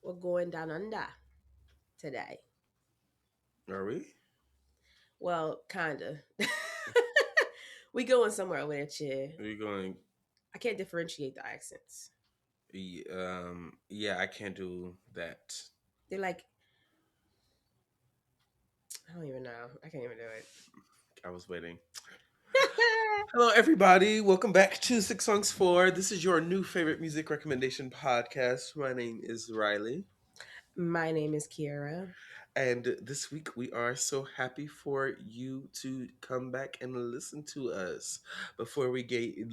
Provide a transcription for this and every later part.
We're going down under today. Are we? Well, kinda. We going somewhere over there, chill. Are you going? I can't differentiate the accents. Yeah, I can't do that. They're like, I don't even know. I can't even do it. I was waiting. Hello, everybody. Welcome back to Six Songs Four. This is your new favorite music recommendation podcast. My name is Riley. My name is Kiara. And this week we are so happy for you to come back and listen to us. Before we get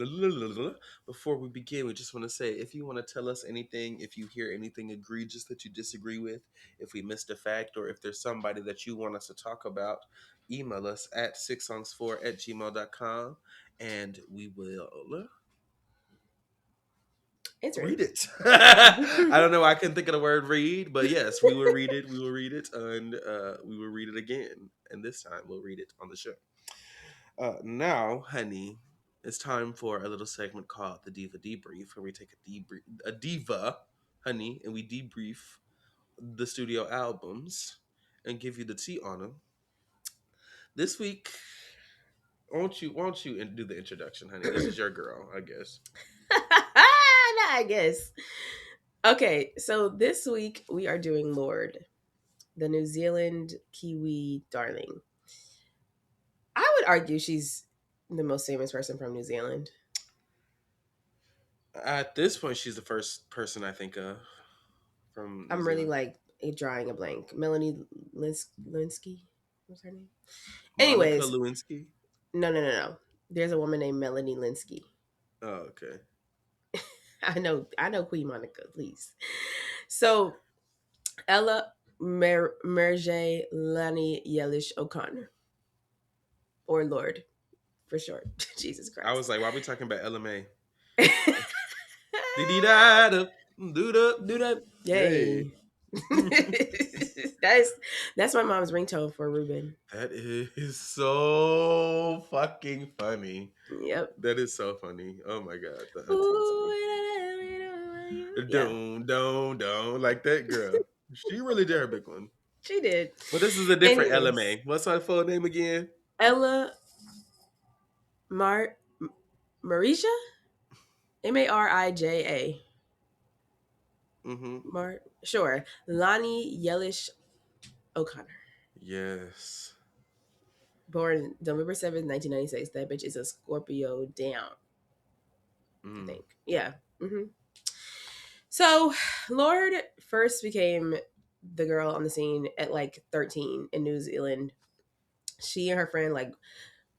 before we begin, we just want to say if you want to tell us anything, if you hear anything egregious that you disagree with, if we missed a fact, or if there's somebody that you want us to talk about, email us at sixsongs4 at gmail.com and we will Answer read it. I don't know. I couldn't think of the word read, but yes, we will read it. We will read it, and we will read it again. And this time, we'll read it on the show. Now, honey, it's time for a little segment called the Diva Debrief, where we take a diva, honey, and we debrief the studio albums and give you the tea on them. This week, won't you do the introduction, honey? This is your girl, I guess. Nah, I guess. Okay, so this week we are doing Lord, the New Zealand Kiwi darling. I would argue she's the most famous person from New Zealand. At this point, she's the first person I think of from New I'm really Zealand. like drawing a blank. Melanie Linsky? What's her name? Monica Anyways, Lewinsky. no. There's a woman named Melanie Linsky. Oh, okay. I know Queen Monica, please. So Ella Merge Lani Yelish O'Connor. Or Lord, for short. Jesus I was Christ. like, why are we talking about LMA? Dee da da do da. Do that. Hey. Yay. that's that's my mom's ringtone for Ruben. That is so fucking funny. Yep. That is so funny. Oh my god, the auntie. Ooh, yeah, Don't like that girl. She really did her big one. she did. But this is a different Anyways, LMA. What's her full name again? Ella Mar Marisha Marija. Mm-hmm. Sure. Lonnie Yelish O'Connor. Yes. Born November 7th, 1996. That bitch is a Scorpio down, I Mm. think. Yeah. So, Lord first became the girl on the scene at like 13 in New Zealand. She and her friend like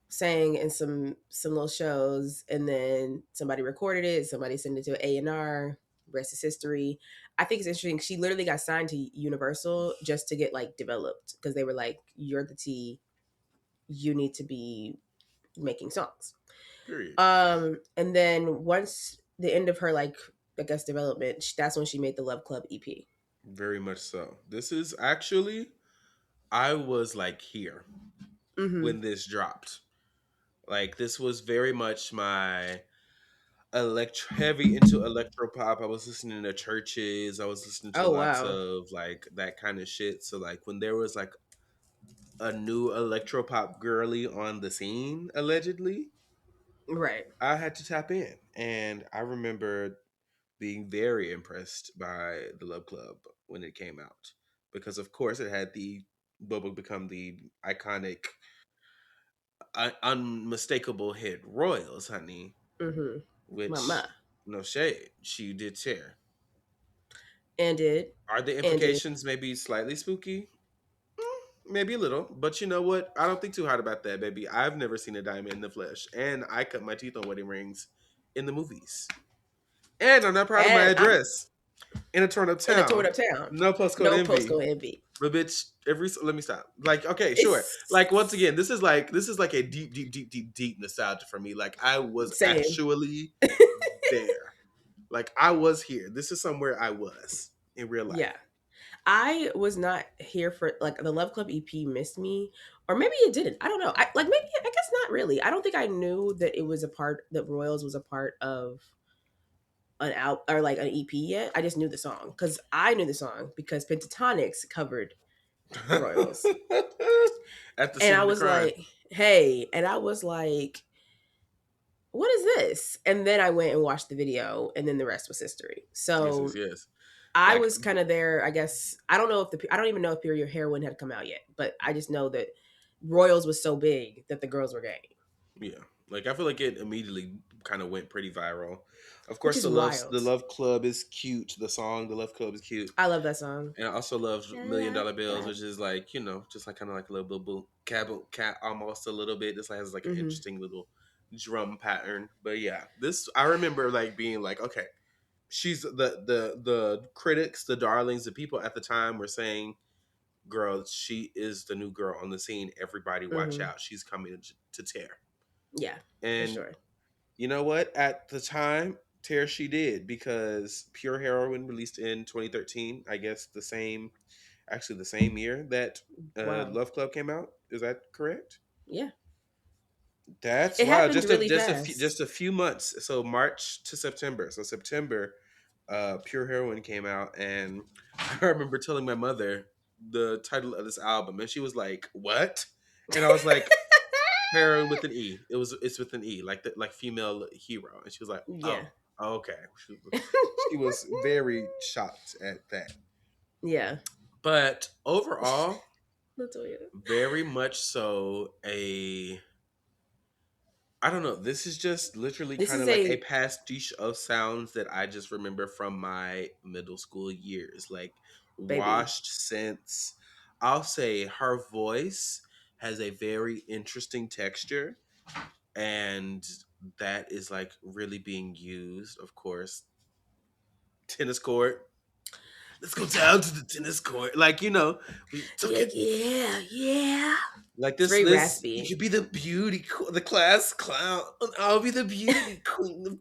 sang in some little shows, and then somebody recorded it. Somebody sent it to A&R. Rest is history. I think it's interesting. She literally got signed to Universal just to get like developed because they were like, "You're the T. You need to be making songs." Period. And then once the end of her like I guess development, that's when she made the Love Club EP. Very much so. This is actually, I was like here Mm-hmm. when this dropped. Like this was very much my heavy into electro pop. I was listening to churches. I was listening to Oh lots wow. of like that kind of shit. So like when there was like a new electro pop girly on the scene, allegedly, Right. I had to tap in. And I remember being very impressed by the Love Club when it came out. Because of course it had the what would become the iconic unmistakable hit Royals, honey, Mm-hmm. which Mama. no shade, she did tear. And did. Are the And did. implications maybe slightly spooky? Maybe a little, but you know what? I don't think too hard about that, baby. I've never seen a diamond in the flesh, and I cut my teeth on wedding rings in the movies. And I'm not proud of my And I'm address in a torn up in a torn town. up town. No postcode No envy. postcode envy. But bitch, let me stop. Like, okay, sure. It's Like once again, this is like a deep nostalgia for me. Like I was same. actually there. Like I was here. This is somewhere I was in real life. Yeah. I was not here for like the Love Club EP missed me, or maybe it didn't. I don't know. I guess not really. I don't think I knew that it was a part that Royals was a part of an out or like an EP yet. I just knew the song because I knew the song because Pentatonics covered the Royals, At the and scene I of the was crime. like, "Hey," and I was like, "What is this?" And then I went and watched the video, and then the rest was history. Yes, So yes, yes. I Like, was kind of there. I guess I don't know if I don't even know if Pure Heroine had come out yet, but I just know that Royals was so big that the girls were gay, yeah. Like I feel like it immediately kind of went pretty viral. Of which course, is the wild. Love Club is cute. The song "The Love Club" is cute, I love that song. and I also love I Million love Dollar Bills, that. which is like just like kind of like a little bit cat almost a little bit. This has like an Hmm. interesting little drum pattern. But yeah, this I remember like being like, okay, she's the critics, the darlings, the people at the time were saying, "Girl, she is the new girl on the scene. Everybody, watch Hmm. out! She's coming to tear." Yeah, for And sure. you know what? At the time, tear she did because Pure Heroine released in 2013. I guess actually the same year that Wow. Love Club came out. Is that correct? Yeah, That's it wow. happened really Just fast. a few months. So March to September. So September, Pure Heroine came out, and I remember telling my mother the title of this album, and she was like, "What?" And I was like, "Heroine with an E. It's with an E, like like female hero." And she was like, Yeah, "Oh, okay." She was very shocked at that. yeah. But overall, Latoya. very much so I don't know. This is just literally This kind is of like a a pastiche of sounds that I just remember from my middle school years. Like baby. washed scents. I'll say her voice has a very interesting texture, and that is like really being used, of course. Tennis court. Let's go down to the tennis court. Like, we took You're like, it. yeah, yeah. Like It's very this, you raspy, could be the the class clown. I'll be the beauty queen.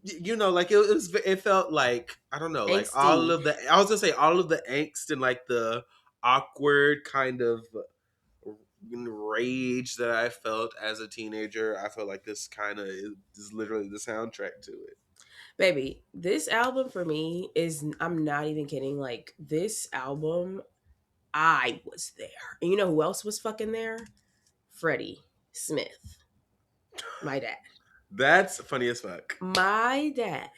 Like it felt like I don't know, like all angsty. of the. I was gonna say all of the angst and like the awkward kind of rage that I felt as a teenager. I felt like this kind of is literally the soundtrack to it. Baby, this album for me is, I'm not even kidding. Like, this album, I was there. And you know who else was fucking there? Freddie Smith, my dad. That's funny as fuck. My dad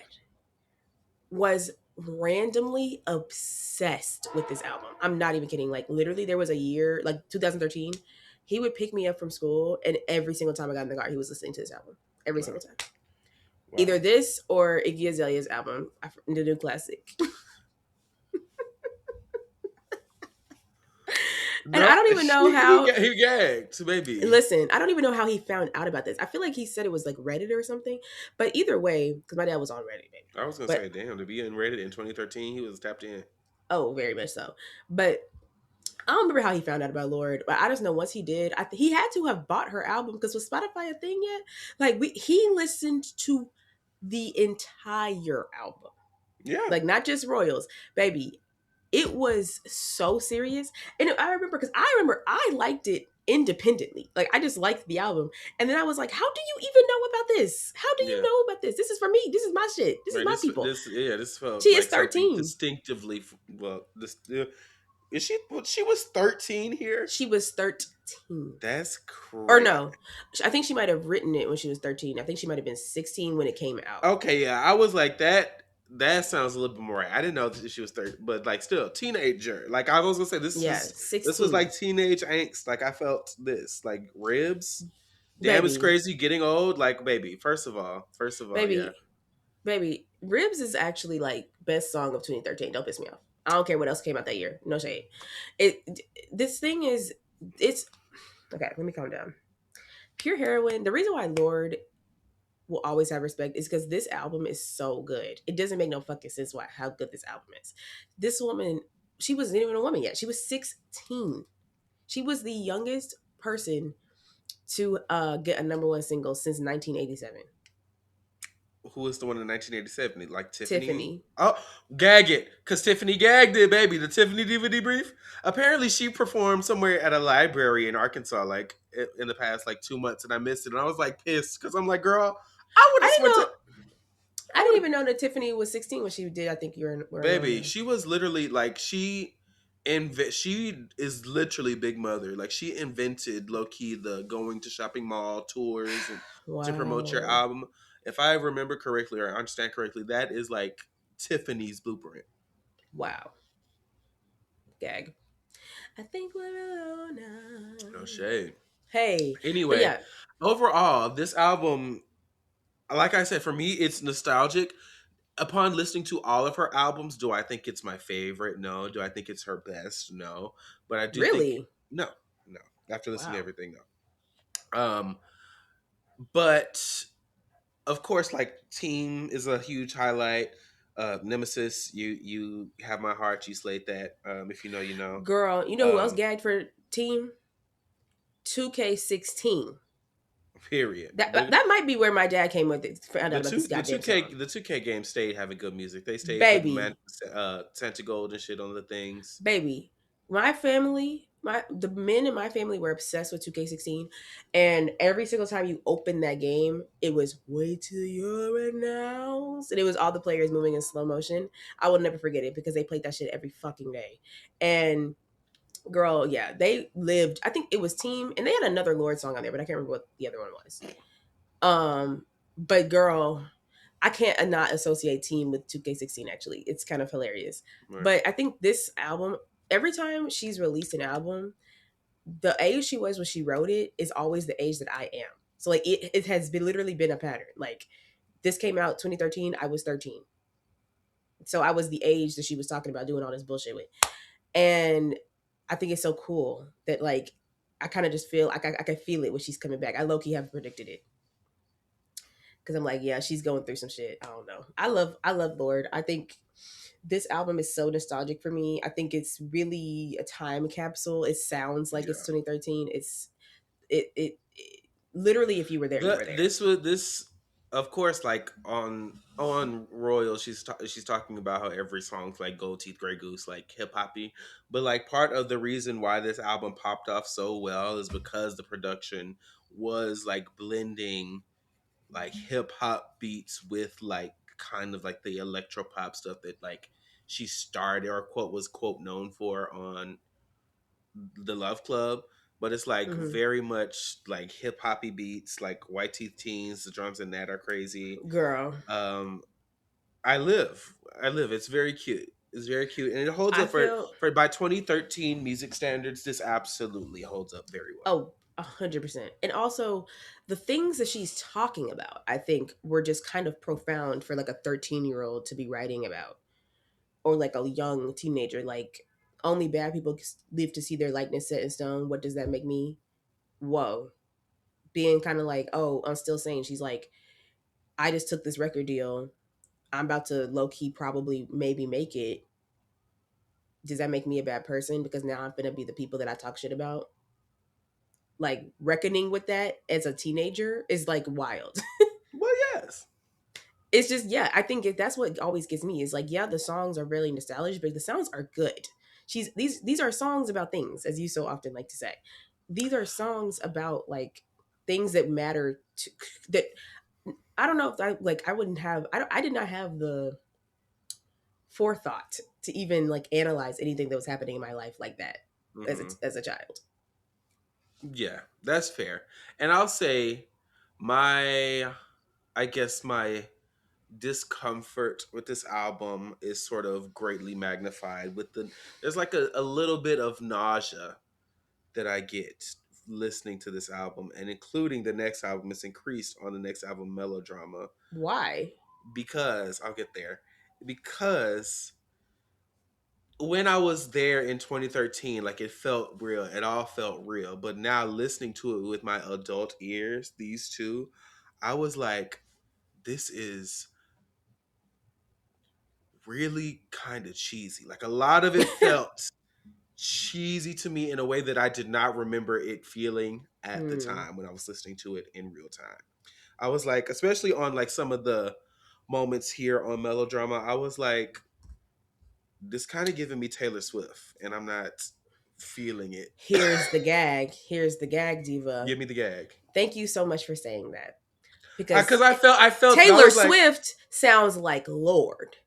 was randomly obsessed with this album. I'm not even kidding. Like, literally, there was a year, like 2013, he would pick me up from school, and every single time I got in the car, he was listening to this album. Every Wow, single time. wow. Either this or Iggy Azalea's album, the new classic. And No, I don't even know how. he gagged, maybe. Listen, I don't even know how he found out about this. I feel like he said it was like Reddit or something. But either way, because my dad was on Reddit, baby. I was gonna But say, damn, to be in Reddit in 2013, he was tapped in. oh, very much so. But I don't remember how he found out about Lord. But I just know once he did, he had to have bought her album because was Spotify a thing yet? Like he listened to the entire album, Yeah, like not just Royals, baby. It was so serious. And I remember because I remember I liked it independently. Like I just liked the album. And then I was like, how do you even know about this? How do you yeah. know about this? This is for me. This is my shit. This is Right. my people. This felt She is like something 13. distinctively. Well, this is she. Well, she was 13 here. She was 13. That's Or crazy. no, I think she might have written it when she was 13. I think she might have been 16 when it came out. Okay, yeah, I was like that. That sounds a little bit more right. I didn't know that she was 30, but like still teenager. Like I was gonna say, Yeah, this was 16. like teenage angst. Like I felt this, like ribs. Damn, it's Baby, crazy getting old. Like baby, first of all, yeah. baby, baby. Ribs is actually like best song of 2013. Don't piss me off. I don't care what else came out that year. No shade. It this thing is it's okay. Let me calm down. Pure Heroine. The reason why Lord will always have respect is because this album is so good. It doesn't make no fucking sense why how good this album is. This woman, she wasn't even a woman yet. She was 16. She was the youngest person to get a number one single since 1987. Who was the one in 1987? Like Tiffany? Tiffany. Oh, gag it. Because Tiffany gagged it, baby. The Tiffany DVD brief. Apparently, she performed somewhere at a library in Arkansas, like in the past like 2 months, and I missed it. And I was like pissed because I'm like, girl, I would I have didn't went know. to. I I didn't would have, even know that Tiffany was 16 when she did. I think were in baby. Lorna. She was literally like she is literally Big Mother. Like she invented low key the going to shopping mall tours and to promote your Wow. album. If I remember correctly or understand correctly, that is like Tiffany's blueprint. Wow. Gag. I think we're alone No now. shade. Hey, but Anyway, yeah, overall, this album, like I said, for me, it's nostalgic. Upon listening to all of her albums, do I think it's my favorite? No. Do I think it's her best? No. But I do think really. no, no. After listening to Wow. everything, no. But of course, like Team is a huge highlight. Nemesis, you have my heart. You slayed that. If you know, you know. Girl, you know who else Um, gagged for team? 2K16. period. That might be where my dad came with it. Found out about this The two goddamn K song. the 2K games stayed having good music. They stayed putting Baby, Santa Gold and shit on the things. baby. My family, the men in my family were obsessed with 2K16, and every single time you opened that game, it was wait till you're announced, and it was all the players moving in slow motion. I will never forget it because they played that shit every fucking day. And girl, yeah, they lived. I think it was Team, and they had another Lord song on there, but I can't remember what the other one was. But girl, I can't not associate Team with 2K16. Actually, it's kind of hilarious. Right. But I think this album, every time she's released an album, the age she was when she wrote it is always the age that I am. So like it has been literally been a pattern. Like this came out 2013, I was 13. So I was the age that she was talking about doing all this bullshit with. And I think it's so cool that like I kind of just feel like I can feel it when she's coming back. I low key have predicted it because I'm like, yeah, she's going through some shit. I don't know. I love Lord. I think this album is so nostalgic for me. I think it's really a time capsule. It sounds like it's Yeah. 2013. It literally, if you were there, you were there. This of course like on Royal she's talking about how every song's like Gold Teeth Grey Goose like hip hoppy, but like part of the reason why this album popped off so well is because the production was like blending like hip hop beats with like kind of like the electro pop stuff that like she started or quote was quote known for on the Love Club, but it's like Hmm. very much like hip hoppy beats, like White Teeth Teens. The drums in that are crazy. Girl, Um, I live, I live. It's very cute. It's very cute, and it holds I up feel for by 2013 music standards. This absolutely holds up very well. oh 100%. And also the things that she's talking about, I think were just kind of profound for like a 13-year-old to be writing about, or like a young teenager. Like only bad people live to see their likeness set in stone. What does that make me? Whoa. Being kind of like, oh, I'm still saying she's like, I just took this record deal. I'm about to low key probably maybe make it. Does that make me a bad person? Because now I'm gonna be the people that I talk shit about. Like reckoning with that as a teenager is like wild. Well, yes, It's just yeah, I think that's what always gets me is like yeah, the songs are really nostalgic, but the sounds are good. She's these are songs about things, as you so often like to say. These are songs about like things that matter to that. I don't know if I like I wouldn't have I did not have the forethought to even like analyze anything that was happening in my life like that hmm as a child. yeah, that's fair. And I'll say my, I guess my discomfort with this album is sort of greatly magnified with there's like a little bit of nausea that I get listening to this album and including the next album. It's increased on the next album, Melodrama, Why? because I'll get there. Because when I was there in 2013, like it felt real. It all felt real. But now listening to it with my adult ears, these two, I was like, this is really kind of cheesy. Like a lot of it felt cheesy to me in a way that I did not remember it feeling at the Hmm. time when I was listening to it in real time. I was like, especially on like some of the moments here on Melodrama, I was like, this kind of giving me Taylor Swift, and I'm not feeling it. Here's the gag. Here's the gag, diva. Give me the gag. Thank you so much for saying that. because Because I felt I Taylor was like, Swift sounds like Lord.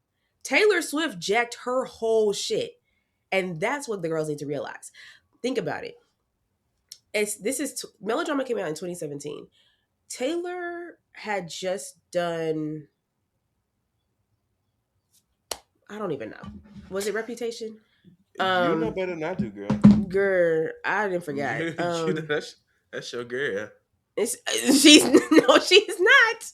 Taylor Swift jacked her whole shit. And that's what the girls need to realize. Think about it. Melodrama came out in 2017. Taylor had just done, I don't even know. Was it Reputation? you know Um better than I do, girl. girl, I didn't forget. You know that's your girl. It's she's no, she's not.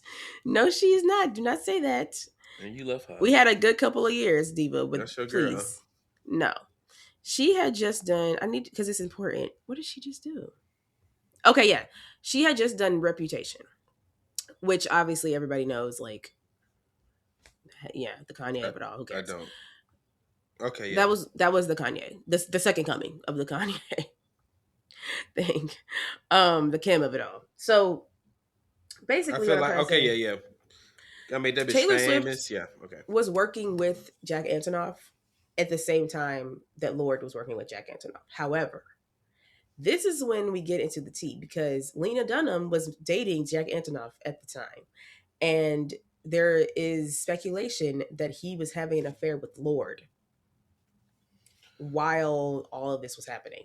No, she's not. Do not say that. And you love her. We had a good couple of years, Diva, but That's your girl. please. No. She had just done, I need, because it's important. What did she just do? Okay, yeah. She had just done Reputation, which obviously everybody knows, like, yeah, the Kanye I, of it all. Who I cares? don't. Okay, yeah. That was the Kanye. The second coming of the Kanye thing. The Kim of it all. So I basically feel what I'm like trying to okay, say, yeah, yeah. I made that bitch Taylor Swift famous. Yeah, okay. was working with Jack Antonoff at the same time that Lord was working with Jack Antonoff. However, this is when we get into the tea because Lena Dunham was dating Jack Antonoff at the time. And there is speculation that he was having an affair with Lord while all of this was happening.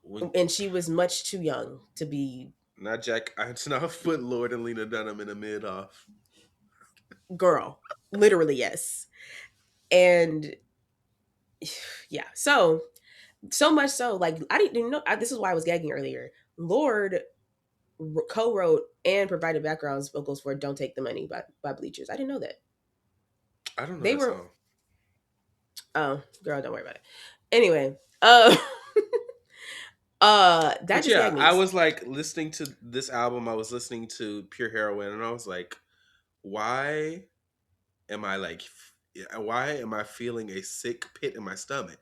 When, And she was much too young to be not Jack Antonoff, put Lord and Lena Dunham in a mid off. girl. Literally, yes. And yeah, so much so, like I didn't know. This is why I was gagging earlier. Lord co-wrote and provided background vocals for "Don't Take the Money" by Bleachers. I didn't know that. I don't know They that were, song. oh girl, don't worry about it. Anyway, that But just yeah, gagged me. I was like listening to this album. I was listening to Pure Heroine, and I was like, why am I like, why am I feeling a sick pit in my stomach?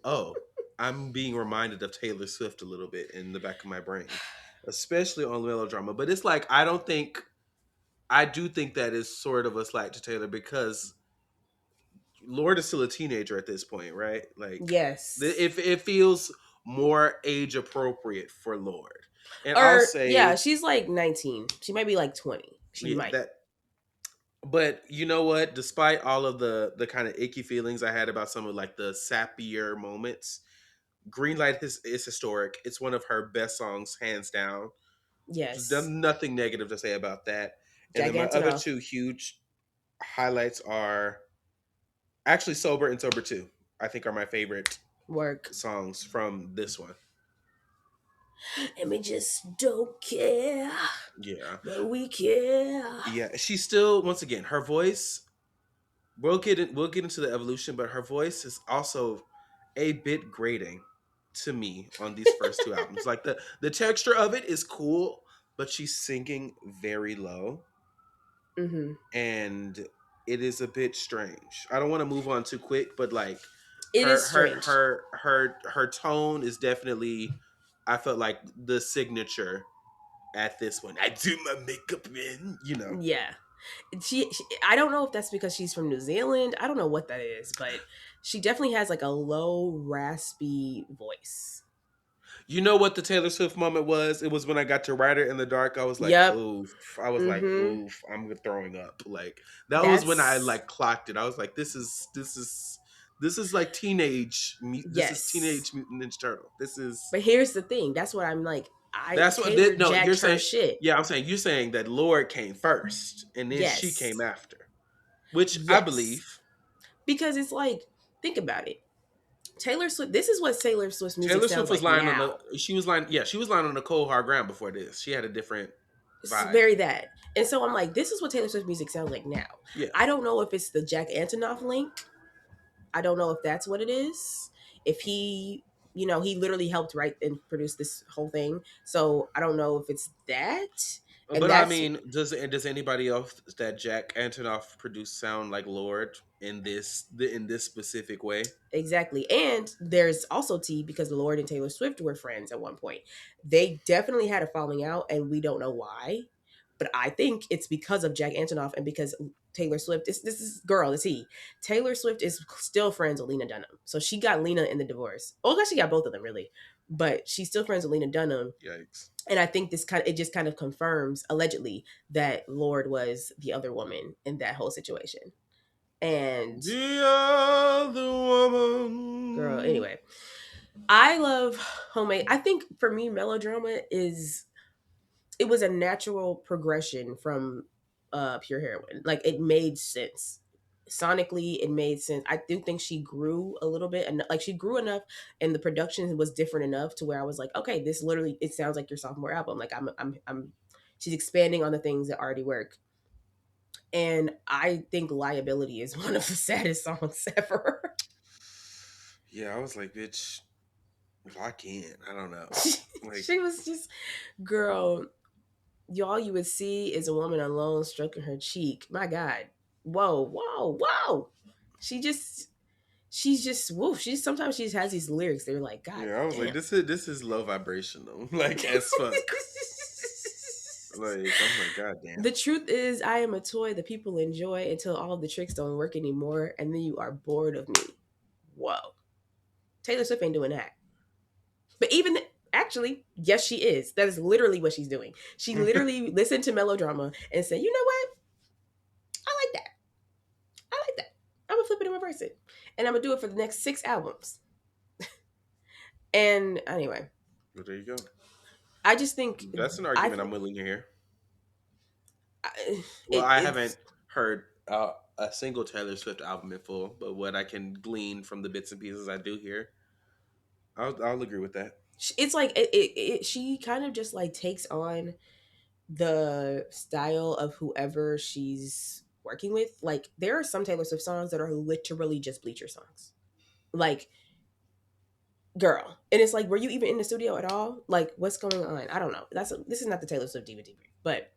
Oh, I'm being reminded of Taylor Swift a little bit in the back of my brain, especially on Melodrama. But it's like I do think that is sort of a slight to Taylor because Lord is still a teenager at this point, right? Like, Yes. if it feels more age appropriate for Lord, and I'll Or yeah, say, she's like 19. She might be like 20. She yeah, might. that. But you know what? Despite all of the kind of icky feelings I had about some of like the sappier moments, Greenlight is historic. It's one of her best songs, hands down. There's Yes. nothing negative to say about that. And Jack then my other Antonoff two huge highlights are actually Sober and Sober 2. I think are my favorite work. songs from this one. And we just don't care. Yeah. But we care. Yeah. She's still, once again, her voice, we'll get into the evolution, but her voice is also a bit grating to me on these first two albums. Like the texture of it is cool, but she's singing very low. Mm-hmm. And it is a bit strange. I don't want to move on too quick, but like It is strange. her tone is definitely, I felt like the signature at this one. I do my makeup in, you know. Yeah. I don't know if that's because she's from New Zealand. I don't know what that is, but she definitely has like a low raspy voice. You know what the Taylor Swift moment was? It was when I got to Writer in the Dark. I was like, Yep. oof. I was like, Mm-hmm. oof, I'm throwing up. Like that was when I That's like clocked it. I was like, this is like this is yes. teenage Mutant Ninja Turtle. This is But here's the thing. That's what I'm like. that's what Taylor no, you're jacked her saying, shit. yeah, I'm saying you're saying that Lord came first and then she Yes. came after. Which I Yes. believe. Because it's like, think about it. Taylor Swift. This is what Taylor Swift's music Taylor sounds Swift was like lying on now. she was lying on the cold hard ground before this. She had a different It's vibe. very that. And so I'm like, this is what Taylor Swift music sounds like now. Yeah. I don't know if it's the Jack Antonoff link. I don't know if that's what it is. If he, he literally helped write and produce this whole thing. So I don't know if it's that. And But I that's mean, does anybody else that Jack Antonoff produced sound like Lord in this specific way? exactly. And there's also T because Lord and Taylor Swift were friends at one point. They definitely had a falling out, and we don't know why. But I think it's because of Jack Antonoff and because Taylor Swift. This is girl, it's he. Taylor Swift is still friends with Lena Dunham. So she got Lena in the divorce. Oh, gosh, she got both of them really. But she's still friends with Lena Dunham. Yikes. And I think it just kind of confirms allegedly that Lorde was the other woman in that whole situation. And the other woman. Girl, anyway. I love Homemade. I think for me, Melodrama it was a natural progression from Pure Heroine. Like it made sense. Sonically, it made sense. I do think she grew a little bit, and like she grew enough, and the production was different enough to where I was like, okay, this literally it sounds like your sophomore album. Like I'm she's expanding on the things that already work. And I think Liability is one of the saddest songs ever. Yeah, I was like, bitch, lock in. I don't know. Like, She was just, girl, all you would see is a woman alone stroking her cheek. My God. Whoa, whoa, whoa. She's just woof. Sometimes she just has these lyrics. They're like, God yeah, I was damn. like, this is low vibrational. Like as fuck. Like, I'm like, God damn. The truth is, I am a toy that people enjoy until all the tricks don't work anymore, and then you are bored of me. Whoa. Taylor Swift ain't doing that. But even actually, yes, she is. That is literally what she's doing. She literally listened to Melodrama and said, you know what? I like that. I like that. I'm gonna flip it and reverse it. And I'm gonna do it for the next 6 albums. And anyway. Well, there you go. I just think that's an argument I'm willing to hear. I haven't heard a single Taylor Swift album in full, but what I can glean from the bits and pieces I do hear, I'll agree with that. It's like she kind of just like takes on the style of whoever she's working with. Like there are some Taylor Swift songs that are literally just Bleacher songs. Like, girl, and it's like, were you even in the studio at all? Like, what's going on? I don't know. This is not the Taylor Swift DVD, but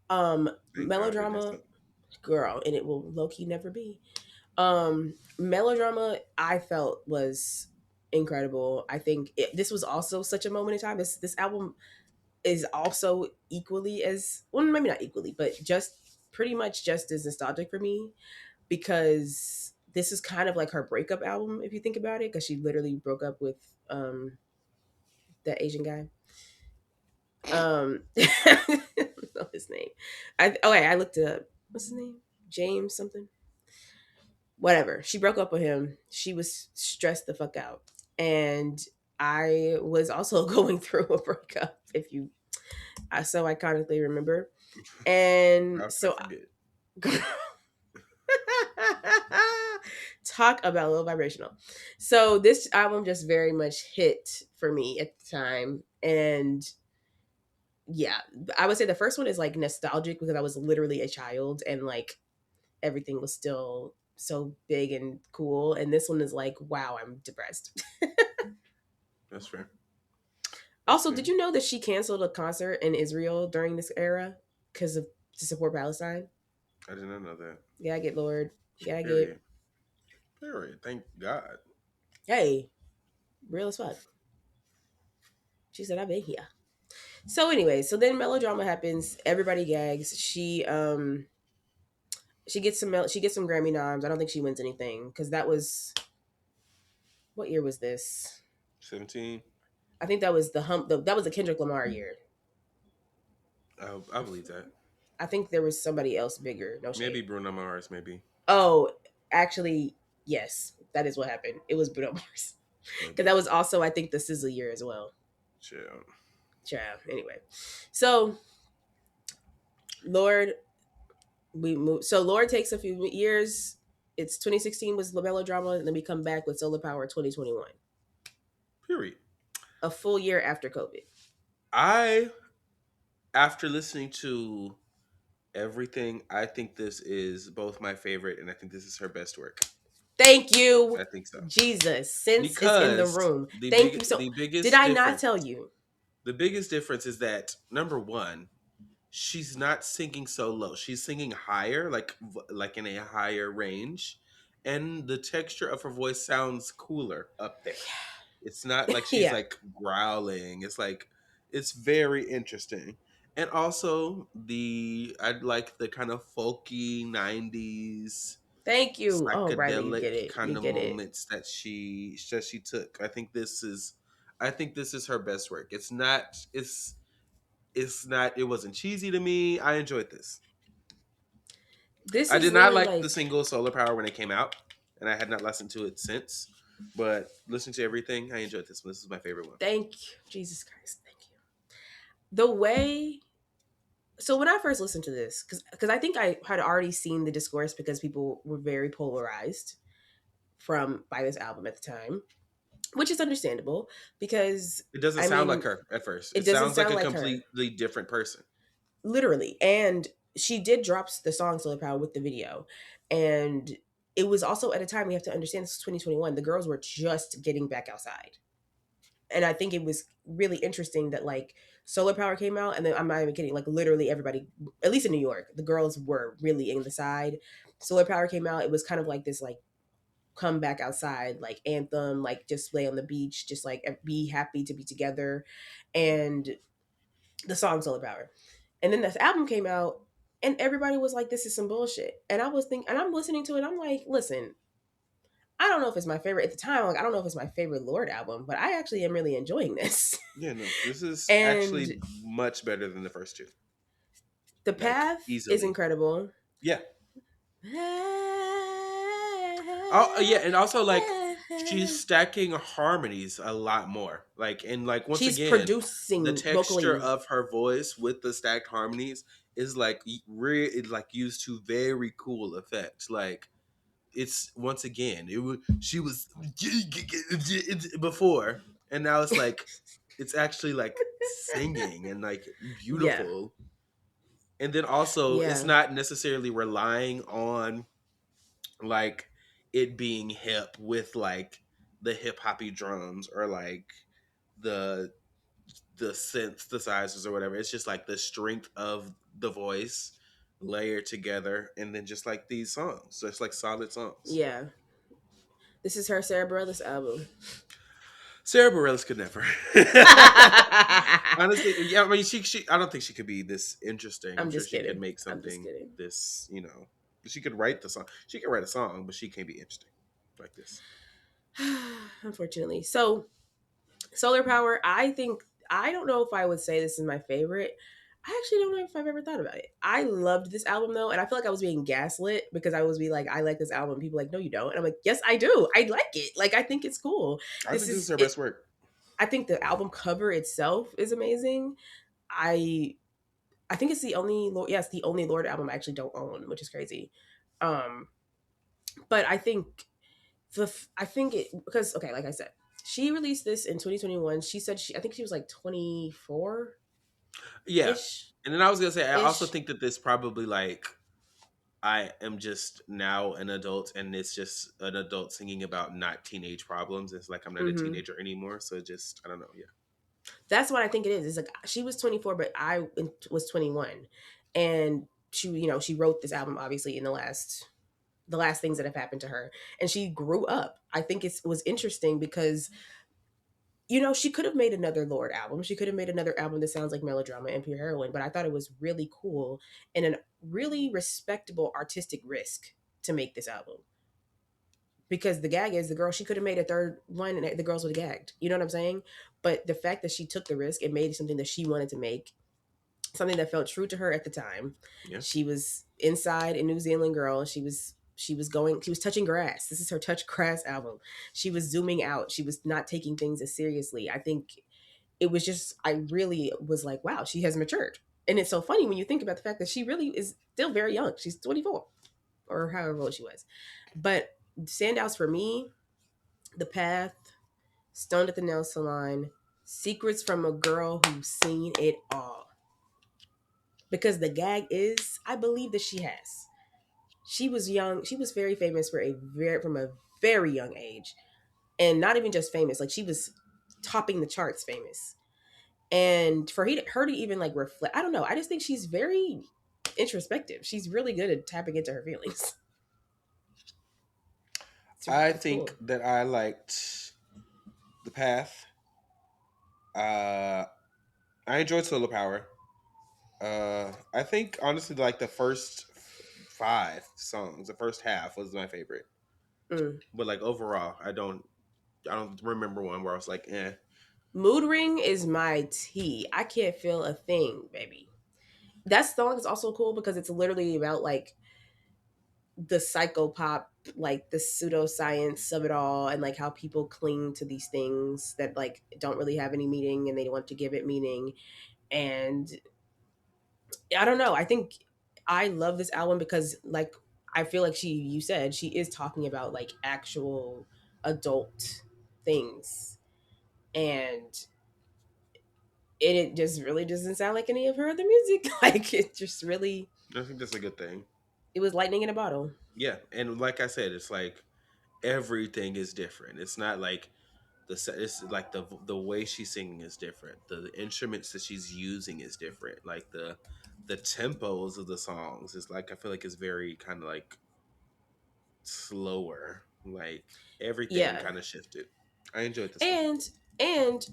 Melodrama, girl, and it will low key never be. Melodrama, I felt was incredible. I think this was also such a moment in time. This album is also equally as, well, maybe not equally, but just pretty much just as nostalgic for me, because this is kind of like her breakup album if you think about it, because she literally broke up with that Asian guy. Know his name. I looked it up. What's his name? James something. Whatever. She broke up with him. She was stressed the fuck out, and I was also going through a breakup. If you, so iconically remember, and so. Talk about low vibrational. So this album just very much hit for me at the time, and yeah, I would say the first one is like nostalgic because I was literally a child and like everything was still so big and cool, and this one is like, wow, I'm depressed. That's fair. Also, did you know that she canceled a concert in Israel during this era to support Palestine? I did not know that. Yeah, I get Lord. Yeah, I get. Period. Thank God. Hey, real as fuck. She said, I've been here. So anyway, so then Melodrama happens. Everybody gags. She gets some Grammy noms. I don't think she wins anything because that was, what year was this? 17. I think that was that was the Kendrick Lamar year. I believe that. I think there was somebody else bigger. No shade. Maybe Bruno Mars. Maybe. Oh, actually, yes, that is what happened. It was Bruno Mars because that was also, I think, the SZA year as well. Child. Anyway, so Lorde, we move. So Lorde takes a few years. It's 2016 was Melodrama, and then we come back with Solar Power 2021. Period. A full year after COVID. After listening to everything, I think this is both my favorite, and I think this is her best work. Thank you. I think so. Jesus, since it's in the room. Thank you. So, did I not tell you? The biggest difference is that, number one, she's not singing so low. She's singing higher, like in a higher range, and the texture of her voice sounds cooler up there. It's not like she's like growling. It's like, it's very interesting. And also I like the kind of folky '90s Thank you. Oh, Riley, you psychedelic get it. You kind of get it. moments that she took. I think this is her best work. It's not, it wasn't cheesy to me. I enjoyed this. This I is did not literally like the like, single Solar Power when it came out, and I had not listened to it since. But listening to everything, I enjoyed this one. This is my favorite one. thank you, Jesus Christ, thank you. The way, so when I first listened to this, because I think I had already seen the discourse because people were very polarized from by this album at the time, which is understandable because It doesn't I sound like mean, her at first. it It doesn't sounds like sound a like her, completely different person. literally. And she did drop the song Solar Power with the video. And it was also at a time, we have to understand, this is 2021. The girls were just getting back outside. And I think it was really interesting that like Solar Power came out, and then I'm not even kidding, like literally everybody, at least in New York, the girls were really in the side. Solar Power came out, it was kind of like this like come back outside like anthem, like just lay on the beach, just like be happy to be together. And the song Solar Power. And then this album came out, and everybody was like, this is some bullshit. And I was thinking, and I'm listening to it, I'm like, listen, I don't know if it's my favorite at the time. Like, I don't know if it's my favorite Lord album, but I actually am really enjoying this. Yeah, no, this is And actually much better than the first two. the Like path is easily. incredible. Yeah. Oh yeah, and also like she's stacking harmonies a lot more. Like and like once She's again, the producing texture vocally. of her voice with the stacked harmonies is like like used to very cool effect. Like it's once again, it was she was before, and now it's like it's actually like singing and like Yeah, beautiful. And then also it's yeah. not necessarily relying on like it being hip with like the hip hoppy drums or like the synthesizers or whatever. It's just like the strength of the voice layered together, and then just like these songs, so it's like solid songs. Yeah. This is her Sarah Bareilles album. Sarah Bareilles could never. Honestly, yeah. I mean, she. I don't think she could be this interesting. I'm I'm sure just she could kidding. make I'm just something kidding. this. She could write the song. She could write a song, but she can't be interesting like this. Unfortunately. So, Solar Power, I think, I don't know if I would say this is my favorite. I actually don't know if I've ever thought about it. I loved this album though, and I feel like I was being gaslit because I was be like, I like this album. People like, no, you don't. And I'm like, yes, I do. I like it. Like, I think it's cool. I This think this is is her it. best work. I think the album cover itself is amazing. I I think it's the only Lord, yes, the only Lord album I actually don't own, which is crazy. Um, but I think I think it, because okay, like I said, she released this in 2021. She said I think she was like 24 Yeah. ish And then I was gonna say, I also ish. think that this probably like I am just now an adult, and it's just an adult singing about not teenage problems. It's like I'm not a Hmm. teenager anymore, so just I don't know. Yeah, That's what I think it is. It's like she was 24, but I was 21, and she wrote this album obviously in the last things that have happened to her, and she grew up. I think it was interesting because she could have made another Lord album. She could have made another album that sounds like melodrama and pure heroin, but I thought it was really cool and a really respectable artistic risk to make this album. Because the gag is the girl, she could have made a third one and the girls would have gagged. You know what I'm saying? But the fact that she took the risk and made something that she wanted to make, something that felt true to her at the time. yeah. She was inside a New Zealand girl. She was touching grass. This is her touch grass album. She was zooming out. She was not taking things as seriously. I think it was just, I really was like, wow, she has matured. And it's so funny when you think about the fact that she really is still very young. She's 24 or however old she was. But standouts for me, The Path, Stoned at the Nail Salon, Secrets from a Girl Who's Seen It All. Because the gag is, I believe that she has. She was young. She was very famous from a very young age, and not even just famous. Like she was topping the charts, famous. And for her to even like reflect, I don't know. I just think she's very introspective. She's really good at tapping into her feelings. I It's think cool. that I liked The Path. Uh, I enjoyed Solar Power. I think honestly, like the first five songs, the first half was my favorite. Mm. But like overall, I don't remember one where I was like, eh. Mood Ring is my tea. I can't feel a thing, baby. That song is also cool because it's literally about like the psychopop, like the pseudoscience of it all, and like how people cling to these things that like don't really have any meaning and they want to give it meaning. And I don't know. I think I love this album because like I feel like you said she is talking about like actual adult things, and it just really doesn't sound like any of her other music. Like it just really, I think that's a good thing. it was lightning in a bottle. Yeah, and like I said, it's like everything is different. It's not like it's like the way she's singing is different. The instruments that she's using is different. Like the tempos of the songs is like I feel like it's very kind of like slower. Like everything Yeah, kind of shifted. I enjoyed this one. and and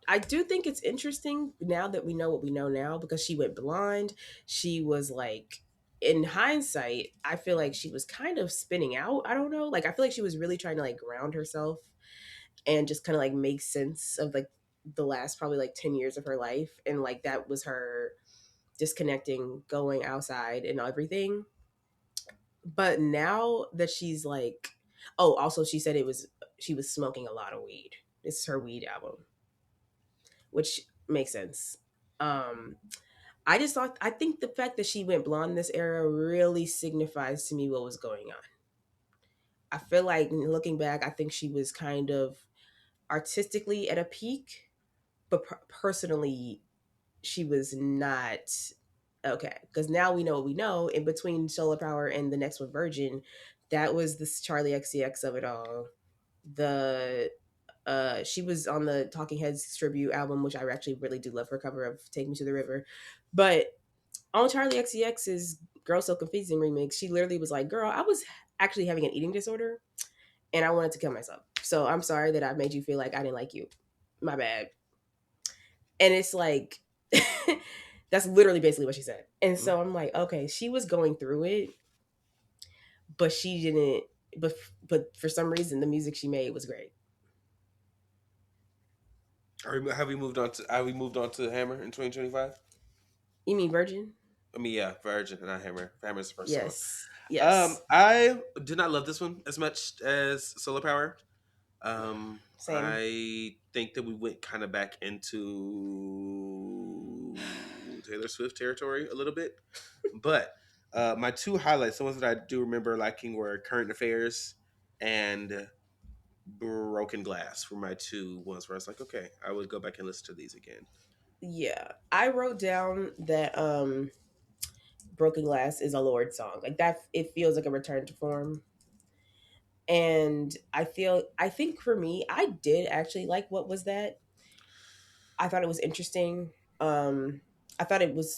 I do think it's interesting now that we know what we know now because she went blind. She was like, in hindsight, I feel like she was kind of spinning out. I don't know. Like, I feel like she was really trying to like ground herself and just kind of like make sense of like the last probably like 10 years of her life. And like that was her disconnecting, going outside and everything. But now that she's like, oh, also she said she was smoking a lot of weed. This is her weed album, which makes sense. Um, I just thought I think the fact that she went blonde in this era really signifies to me what was going on. I feel like looking back, I think she was kind of artistically at a peak, but personally, she was not okay. Because now we know what we know. In between Solar Power and the next one, Virgin, that was this Charlie XCX of it all. The she was on the Talking Heads tribute album, which I actually really do love her cover of "Take Me to the River," but on Charlie XCX's Girl So Confusing remix, she literally was like, "Girl, I was actually having an eating disorder and I wanted to kill myself. So I'm sorry that I made you feel like I didn't like you. My bad." And it's like, that's literally basically what she said. And Mm. so I'm like, okay, she was going through it, but she didn't. But but for some reason, the music she made was great. Have we moved on to Hammer in 2025? You mean Virgin? I mean, yeah, Virgin, not Hammer. Hammer's the first song. Yes, yes, I did not love this one as much as Solar Power. same. I think that we went kind of back into Taylor Swift territory a little bit, but my two highlights, the ones that I do remember liking, were Current Affairs and Broken Glass. Were my two ones where I was like, okay, I would go back and listen to these again. Yeah, I wrote down that Broken Glass is a Lorde song. Like that, it feels like a return to form. And I think for me, I did actually like What Was That? I thought it was interesting. I thought it was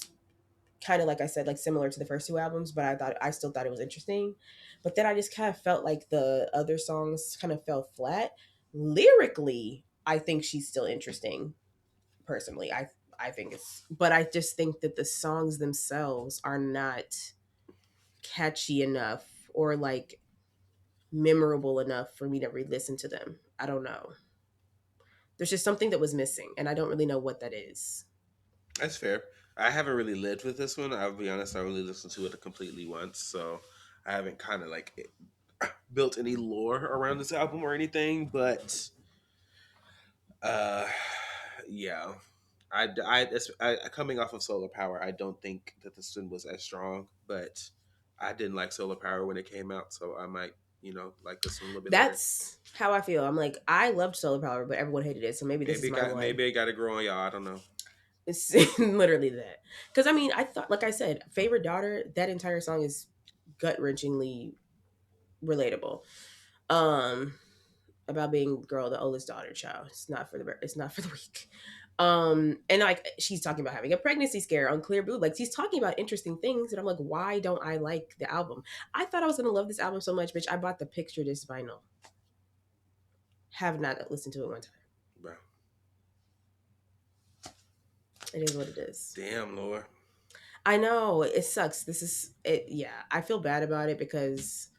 kind of like I said, like similar to the first two albums, but I still thought it was interesting. But then I just kind of felt like the other songs kind of fell flat. Lyrically, I think she's still interesting. Personally, I think it's, but I just think that the songs themselves are not catchy enough or like memorable enough for me to re-listen to them. I don't know. There's just something that was missing, and I don't really know what that is. That's fair. I haven't really lived with this one. I'll be honest. I only listened to it completely once, so I haven't kind of like built any lore around this album or anything. But uh, yeah, coming off of Solar Power, I don't think that this one was as strong. But I didn't like Solar Power when it came out, so I might like this one a little bit later. That's how I feel. I'm like, I loved Solar Power, but everyone hated it, so maybe this is my one. Maybe it got to grow on y'all. I don't know. It's literally that. Because I mean, I thought, like I said, favorite daughter. That entire song is gut wrenchingly relatable. Um, about being girl, the oldest daughter, child. It's not for the weak. And like she's talking about having a pregnancy scare on Clear Blue. Like she's talking about interesting things, and I'm like, why don't I like the album? I thought I was gonna love this album so much, bitch. I bought the Picture Disc vinyl. Have not listened to it one time. Bro. It is what it is. Damn, Lord. I know it sucks. This is it. Yeah, I feel bad about it because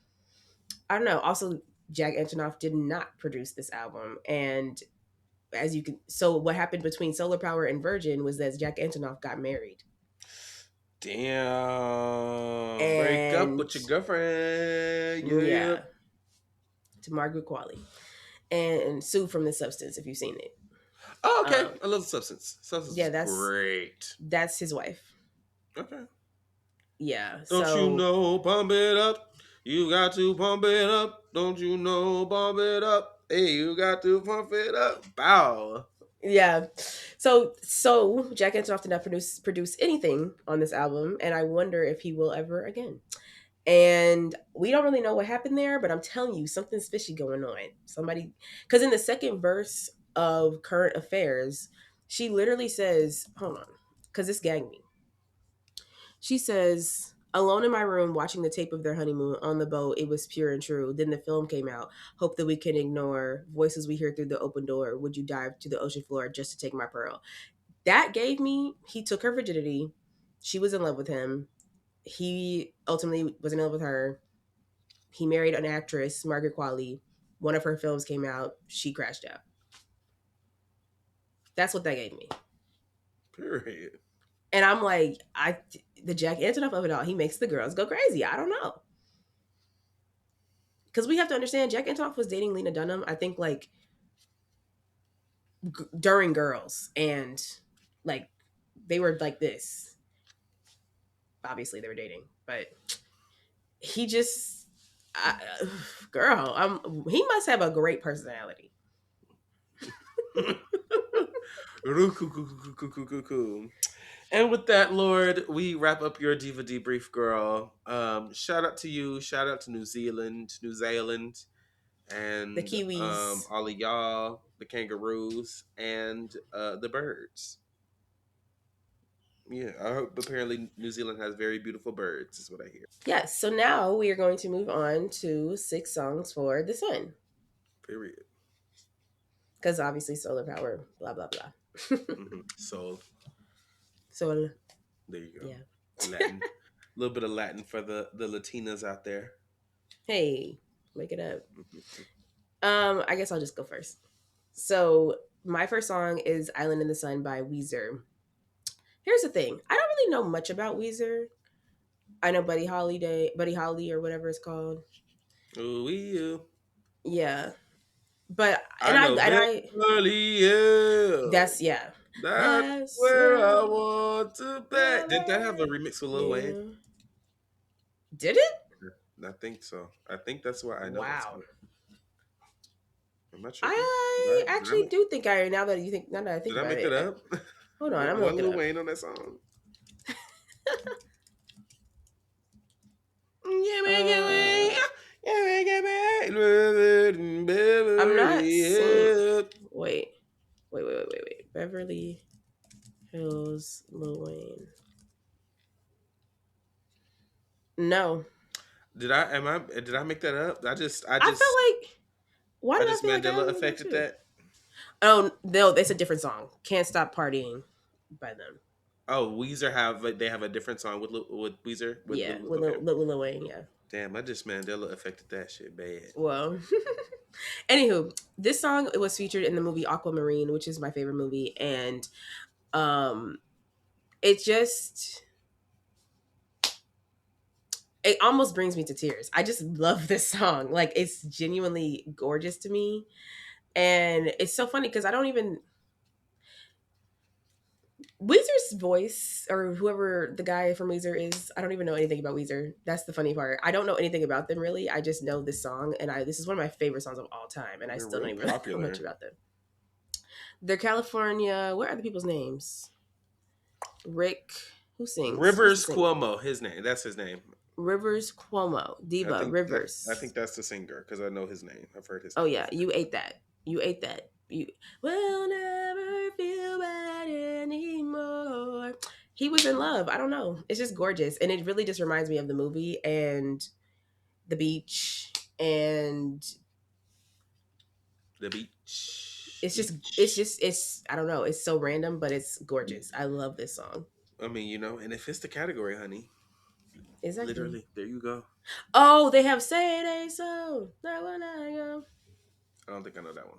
I don't know. Also, Jack Antonoff did not produce this album, and as you can, so what happened between Solar Power and Virgin was that Jack Antonoff got married, Damn. Break up and with your girlfriend. Yeah. yeah, to Margaret Qualley, and Sue from the Substance. If you've seen it, Oh, okay. um, I love the Substance. Substance is yeah, great. that's his wife. Okay. Yeah, Don't you so know, pump it up. You got to pump it up. Don't you know, pump it up. Hey, you got to pump it up. Bow. yeah, so Jack Antonoff did not produce anything on this album, and I wonder if he will ever again. And we don't really know what happened there, but I'm telling you, something's fishy going on. Somebody, because in the second verse of Current Affairs, she literally says, hold on, because this gagged me. She says, alone in my room watching the tape of their honeymoon on the boat, it was pure and true. Then the film came out. Hope that we can ignore voices we hear through the open door. Would you dive to the ocean floor just to take my pearl? That gave me, he took her virginity. She was in love with him. He ultimately was in love with her. He married an actress, Margaret Qualley. One of her films came out. She crashed out. That's what that gave me. Period. And I'm like, the Jack Antonoff of it all, he makes the girls go crazy. I don't know. Because we have to understand, Jack Antonoff was dating Lena Dunham, I think, like, during Girls. And, like, they were like this. Obviously, they were dating. But he just, I, girl, he must have a great personality. And with that, Lord, we wrap up your Diva Debrief, girl. Shout out to you. Shout out to New Zealand, The and Kiwis. all of y'all, the kangaroos, and the birds. Yeah, I hope apparently New Zealand has very beautiful birds, is what I hear. Yes, so now we are going to move on to 6 songs for the sun. Period. Because obviously solar power, blah blah blah. So So there you go. yeah. Latin. A little bit of Latin for the Latinas out there. Hey, wake it up. Mhm. I guess I'll just go first. So my first song is Island in the Sun by Weezer. Here's the thing. I don't really know much about Weezer. I know Buddy Holly or whatever it's called. Ooh, you. Yeah. But I know and I Beverly Hills. that's yeah. That's That's where I want to be. Did that have a remix with Lil Wayne? yeah. Did it? I think so. I think that's why I know that Wow. song. Am I tripping? I actually do think I now that I think Did I about make that it. up? Hold on, I'm gonna One look it Lil up. Wayne on that song. Uh, I'm not Beverly seeing. Hills. Wait. Beverly Hills, Lil Wayne. No, Did I make that up? I feel like. Why I did I just feel like I Mandela made that affected too? that. Oh no, it's a different song. Can't Stop Partying by them. Oh, Weezer they have a different song with Weezer with Yeah, Lil, with okay. Lil Wayne. Yeah. Damn, I just Mandela affected that shit bad. Well, anywho, this song it was featured in the movie Aquamarine, which is my favorite movie, and um, it just it almost brings me to tears. I just love this song. Like it's genuinely gorgeous to me. And it's so funny because I don't even Weezer's voice or whoever the guy from Weezer is, I don't even know anything about Weezer. That's the funny part. I don't know anything about them really. I just know this song and I this is one of my favorite songs of all time and I They're still real don't even really know much popular. about them. They're California. What are the people's names? Rick, who sings? Who's the Rivers singer? Cuomo, his name. That's his name. Rivers Cuomo. Diva I Rivers. think that's the singer because I know his name. I've heard his Oh name yeah, before. you ate that. You ate that. You will never feel bad anymore. He was in love. I don't know. It's just gorgeous, and it really just reminds me of the movie and the beach, and The beach. it's just Beach. it's I don't know. It's so random, but it's gorgeous. I love this song. I mean, and if it's the category, honey, Exactly. literally, there you go. Oh, they have Say They So. That one I go. I don't think I know that one.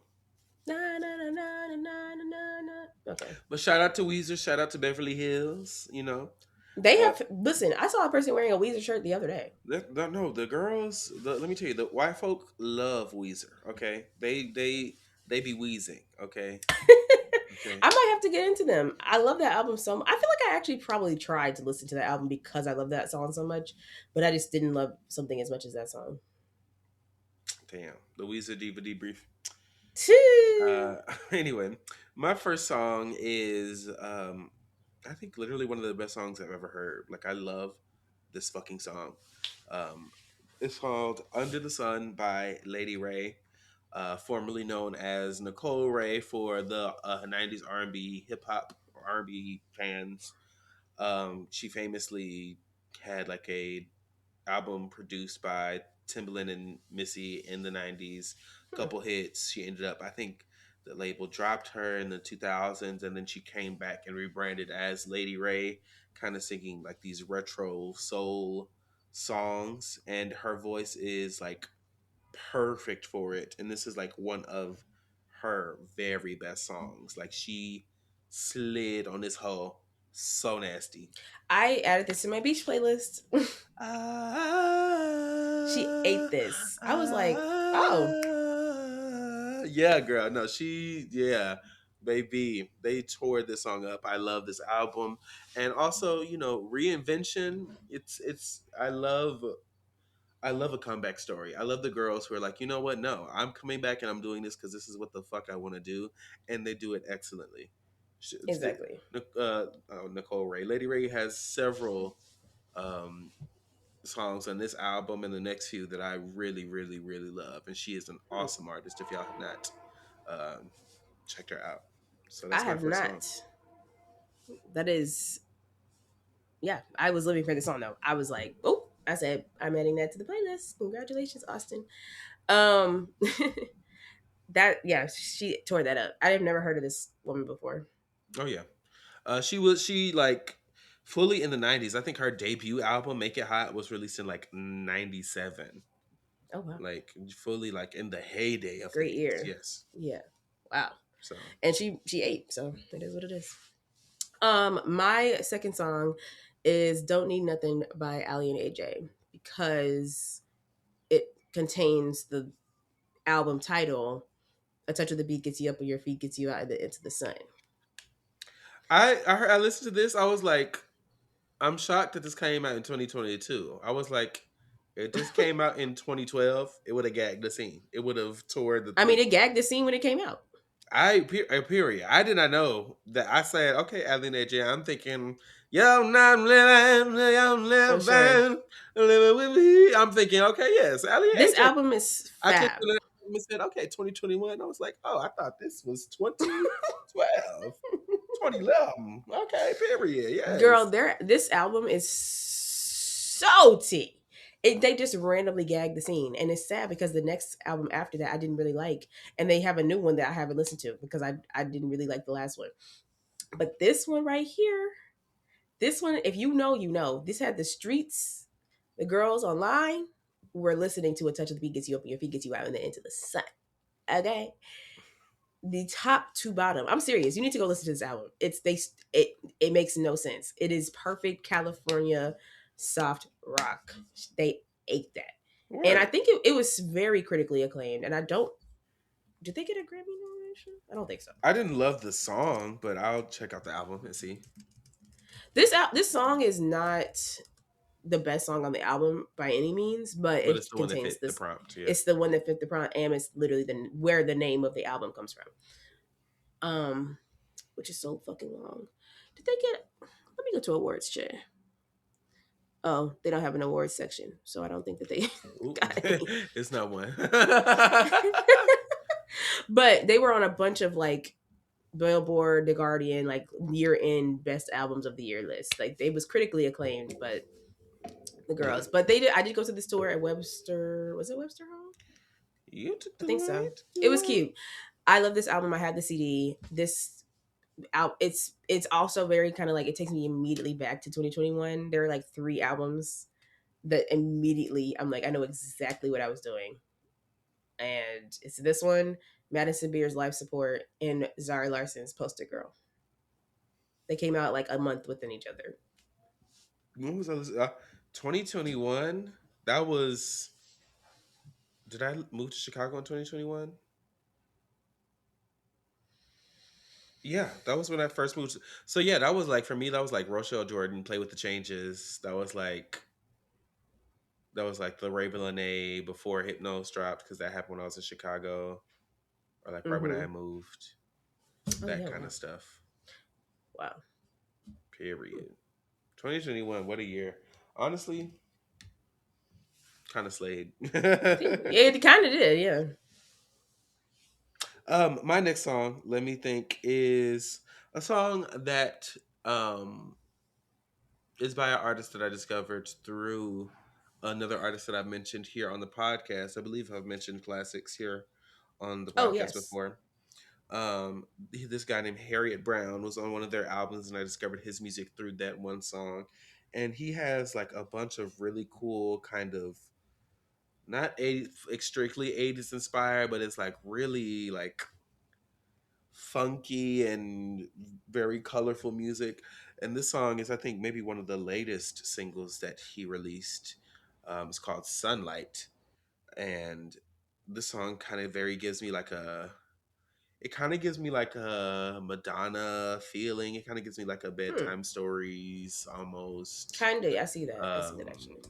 Na, na, na, na, na, na, na, na. Okay. But shout out to Weezer, shout out to Beverly Hills. They Uh, have, listen, I saw a person wearing a Weezer shirt the other day. no, the girls. Let me tell you, the white folk love Weezer. Okay, they be wheezing. Okay, okay. I might have to get into them. I love that album so much. I feel like I actually probably tried to listen to that album because I love that song so much, but I just didn't love something as much as that song. Damn, the Weezer Diva debrief. Too. Anyway, my first song is I think literally one of the best songs I've ever heard. Like I love this fucking song. Um, it's called "Under the Sun" by Lady Ray, formerly known as Nicole Ray for the '90s R&B, hip hop R&B fans. She famously had like a album produced by Timbaland and Missy in the '90s. Hmm. Couple hits. She ended up, I think, the label dropped her in the 2000s, and then she came back and rebranded as Lady Ray, kind of singing like these retro soul songs. And her voice is like perfect for it. And this is like one of her very best songs. Like she slid on this hoe so nasty. I added this to my beach playlist. She ate Ah, this. I was like, oh, yeah, girl. No, yeah, baby. They tore this song up. I love this album, and also, reinvention. I love a comeback story. I love the girls who are like, you know what? No, I'm coming back and I'm doing this because this is what the fuck I want to do, and they do it excellently. exactly. Nicole Ray, Lady Ray has several um, songs on this album and the next few that I really, really, really love. And she is an Hmm. awesome artist if y'all have not checked her out. So I that's my have first song. not. That is, yeah, I was living for the song though. I was like, oh, I said, I'm adding that to the playlist. Congratulations, Austin. Um, that, yeah, she tore that up. I have never heard of this woman before. Oh yeah. She like fully in the 90s. I think her debut album, Make It Hot, was released in like 97. Oh, wow. Like fully like in the heyday of Great things. year. Yes. Yeah. Wow. So And she ate, so it is what it is. My second song is "Don't Need Nothing" by Ali and AJ because it contains the album title. A touch of the beat gets you up, or your feet gets you out into the sun. I listened to this, I was like, I'm shocked that this came out in 2022. I was like, if this came out in 2012, it would have gagged the scene. It would have tore the I mean, thing. it gagged the scene when it came out. Period. I did not know that. I said, okay, Adeline AJ. I'm thinking, yo, not living, yo, Oh, sure. living with me. I'm thinking, okay, yes, Adeline This AJ. album is I clicked fab. on it and said, okay, 2021. I was like, oh, I thought this was 2012, 2011. Okay, period. Girl, Yes. this album is so tea. They just randomly gagged the scene, and it's sad because the next album after that I didn't really like, and they have a new one that I haven't listened to because I didn't really like the last one. But this one right here, this one, if you know, you know. This had the streets, the girls online were listening to "A Touch of the Beat Gets You Up and Your Feet Gets You Out and then into the sun." Okay, the top to bottom. I'm serious. You need to go listen to this album. It makes no sense. It is perfect California soft rock. They ate that. And I Word. think it was very critically acclaimed. And I don't did they get a Grammy nomination? I don't think so. I didn't love the song, but I'll check out the album and see. This song is not the best song on the album by any means, but But it's it the one that contains fit the this. prompt. Yeah. It's the one that fit the prompt, and it's literally where the name of the album comes from. Which is so fucking long. Did they get? Let me go to awards chair. Oh, they don't have an awards section, so I don't think that they Ooh, got any. it's not one. But they were on a bunch of like Billboard, The Guardian, like year-end best albums of the year list. Like they was critically acclaimed, but the girls. But they did. I did go to this tour at Webster. Was it Webster Hall? You took I the think so. night. It was cute. I love this album. I had the CD. This out. It's also very kind of like it takes me immediately back to 2021. There are like 3 albums that immediately I'm like I know exactly what I was doing, and it's this one, Madison Beer's Life Support, and Zari Larson's Poster Girl. They came out like a month within each other. When was I listening? 2021. That was. Did I move to Chicago in 2021? Yeah, that was when I first moved. So yeah, that was like for me. That was like Rochelle Jordan, Play with the Changes. That was like the Ray Lene before Hypnos dropped because that happened when I was in Chicago, or like right when I Mm-hmm. had moved. Oh That yeah, kind wow, of stuff. wow. Period. 2021. What a year. Honestly, kind of slayed. It kind of did, yeah. My next song, let me think, is a song that um is by an artist that I discovered through another artist that I've mentioned here on the podcast. I believe I've mentioned Classics here on the Oh podcast yes. before. This guy named Harriet Brown was on one of their albums, and I discovered his music through that one song. And he has like a bunch of really cool kind of not 80s, strictly 80s inspired, but it's like really like funky and very colorful music. And this song is, I think, maybe one of the latest singles that he released. It's called Sunlight. And this song kind of very gives me like a it kind of gives me like a Madonna feeling. It kind of gives me like a Hmm. bedtime stories almost. Kind of. I see that. I see that Um, actually.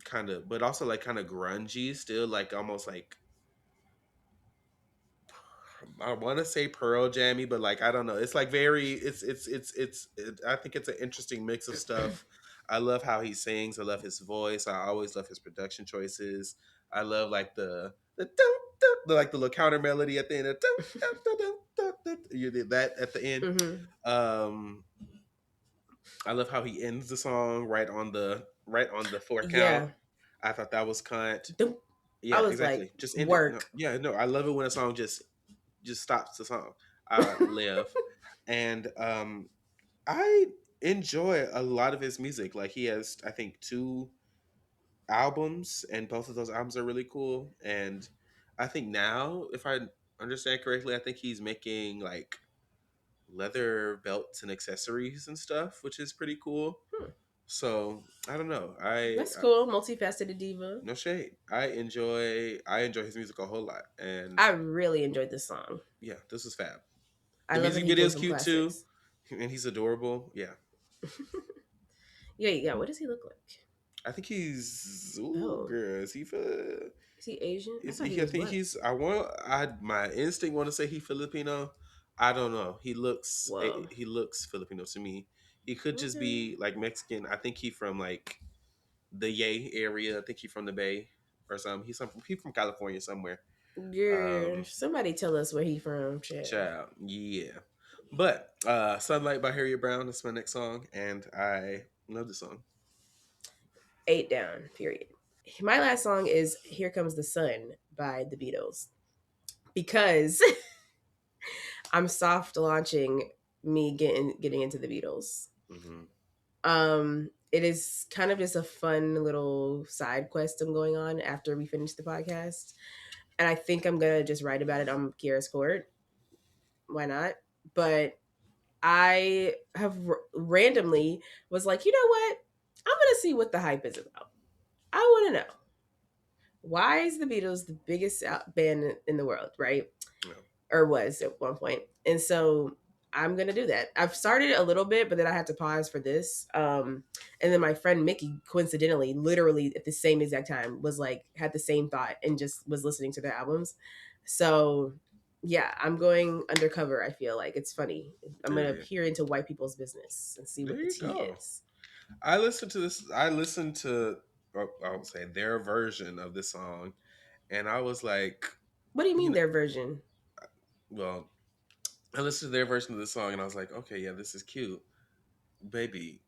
kind of, but also like kind of grungy still, like almost like I want to say Pearl Jammy, but like I don't know. It's like very. I think it's an interesting mix of stuff. I love how he sings. I love his voice. I always love his production choices. I love like the, dum, dum, like the little counter melody at the end. Dum, dum, dum, dum, dum, dum. You did that at the end. Mm-hmm. Um, I love how he ends the song right on the four count. Yeah. I thought that was cunt. I Yeah, was like, exactly. Just end it. No, work. yeah, no. I love it when a song just stops the song. I live, and I enjoy a lot of his music. Like he has, I think, 2 albums, and both of those albums are really cool. And I think now, if I understand correctly, I think he's making like leather belts and accessories and stuff, which is pretty cool. Hmm. So I don't know. I, That's I cool. Multifaceted diva. no shade. I enjoy his music a whole lot, and I really enjoyed this song. yeah, this is fab. I The love that music he video pulled is some cute too, classics. and he's adorable. Yeah, Yeah, yeah. What does he look like? I think he's. Ooh, Oh, girl, is he for? is he Asian? I Is thought he he? I was think black. he's. I want. I my instinct want to say he Filipino. I don't know. He looks. Whoa. He looks Filipino to me. He could just Okay. be like Mexican. I think he from like the Yay area. I think he from the Bay or something. He from California somewhere. Girl, somebody tell us where he from, child. Child, yeah. But Sunlight by Harriet Brown is my next song, and I love the song. 8 down. Period. My last song is "Here Comes the Sun" by the Beatles because I'm soft launching me getting into the Beatles. Hmm. It is kind of just a fun little side quest I'm going on after we finish the podcast, and I think I'm gonna just write about it on Kiera's Court. Why not? But I have randomly was like, you know what? I'm gonna see what the hype is about. I want to know why is the Beatles the biggest band in the world, right? Yeah. Or was at one point. And so I'm gonna do that. I've started a little bit, but then I had to pause for this. And then my friend Mickey, coincidentally, literally at the same exact time, was like had the same thought and just was listening to their albums. So yeah, I'm going undercover. I feel like it's funny. I'm gonna Period. peer into white people's business and see There what the you tea go. is. I listened to this. I listened to. I would say their version of this song, and I was like, What do you you mean know, their version? well, I listened to their version of the song, and I was like, okay, yeah, this is cute, baby.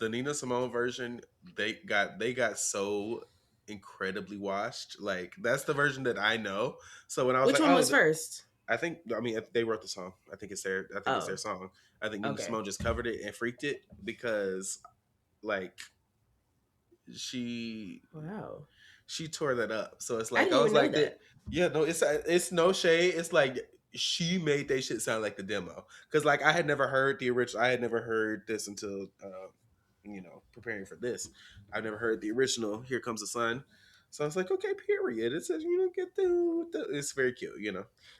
The Nina Simone version, they got so incredibly washed. Like that's the version that I know. So when I was Which like, one oh, was first? I mean they wrote the song. I think it's their Oh, song. I think Nina okay. Simone just covered it and freaked it because like she Wow. she tore that up. So it's I like didn't I was even know like that. that. Yeah, no, it's no shade. It's like she made that shit sound like the demo because like I had never heard the original. I had never heard this until preparing for this. I've never heard the original. Here Comes the Sun. So I was like, okay, period. It says get the. It's very cute.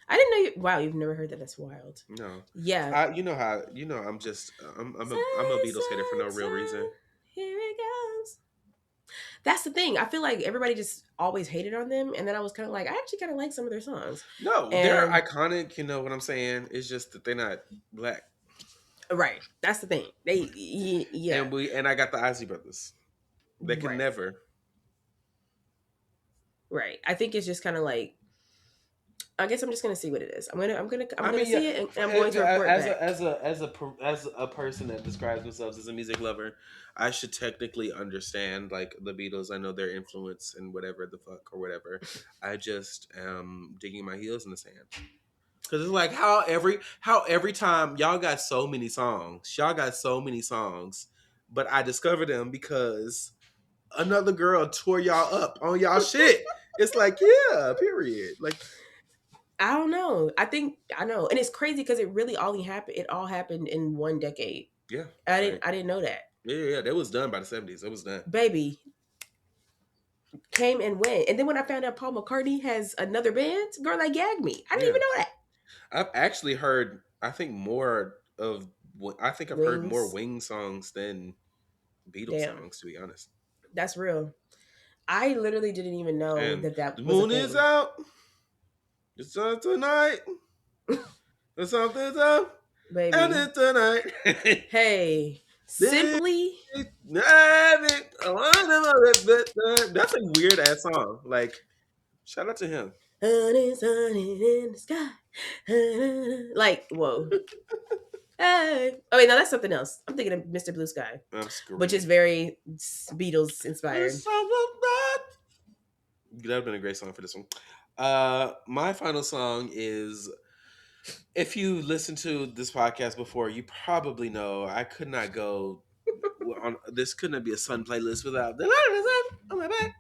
I didn't know you. Wow, you've never heard that. That's wild. No, Yeah. you know how I'm just I'm a Sun, Beatles hater for no sun, real reason. sun. Here it goes. That's the thing. I feel like everybody just always hated on them, and then I was kind of like, I actually kind of like some of their songs. No, they're And iconic. You know what I'm saying? It's just that they're not black. right, that's the thing. Yeah, And I got the Ozzy brothers. They can right, never. right. I think it's just kind of like, I guess I'm just gonna see what it is. I'm I gonna mean, yeah. see it, and I'm going to report back. As a person that describes themselves as a music lover, I should technically understand like the Beatles. I know their influence and whatever the fuck or whatever. I just am digging my heels in the sand because it's like how every time y'all got so many songs, but I discovered them because another girl tore y'all up on y'all shit. It's like, yeah, period. Like, I don't know. I know, and it's crazy because it really only happened. It all happened in one decade. yeah, I like, didn't. I didn't know that. yeah. That was done by the '70s. It was done. Baby came and went, and then when I found out Paul McCartney has another band, girl, that gagged me. I didn't Yeah, even know that. I've actually heard. I think I've heard more Wings, Wing songs than Beatles damn, songs, to be honest. that's real. I literally didn't even know And that that the was a moon is thing. out. It's on tonight. The something's up, and Baby, it's tonight. hey, This simply, That's a weird ass song. Like, shout out to him. honey, sunny in the sky. Like, whoa. Hey. Oh wait, no, that's something else. I'm thinking of Mr. Blue Sky, I'm which is screaming. very Beatles inspired. There's something that would have been a great song for this one. My final song is, if you listened to this podcast before, you probably know I could not go on this couldn't be a Sun playlist without the light is up on my back.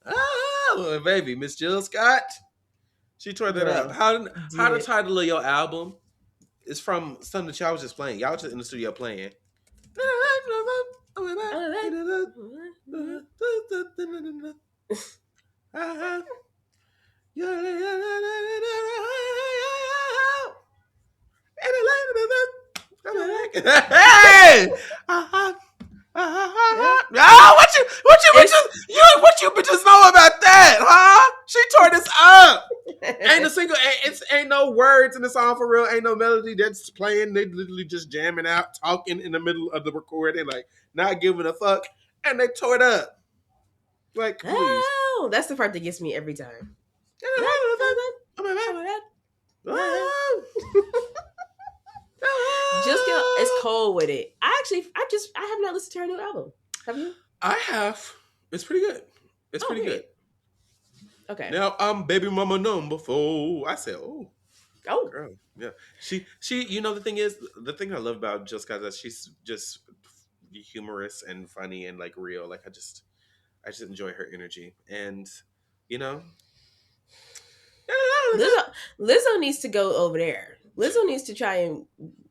Oh, oh, baby, Miss Jill Scott. She tore that up. Girl, How did the it. title of your album is from something that y'all was just playing. Y'all was just in the studio playing. Hey! Yeah. Oh, It's what you bitches know about that, huh? She tore this up. Ain't a single, ain't no words in the song for real. Ain't no melody that's playing. They literally just jamming out, talking in the middle of the recording, like not giving a fuck, and they tore it up. Like, please. oh, that's the part that gets me every time. Just get it's cold with it. I have not listened to her new album. Have you? I have. It's pretty good. It's Oh, pretty good. period. Okay. Now I'm baby mama number 4. I said, oh, Oh, girl, yeah. She. You know, the thing I love about Jill Scott is that she's just humorous and funny and like real. Like I just enjoy her energy, and you know, Lizzo needs to go over there. Lizzo needs to try and